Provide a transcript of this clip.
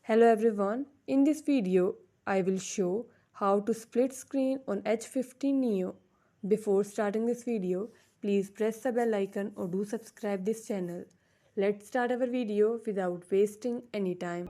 Hello everyone, in this video I will show how to split screen on Edge 15 Neo. Before starting this video, please press the bell icon or do subscribe this channel. Let's start our video without wasting any time.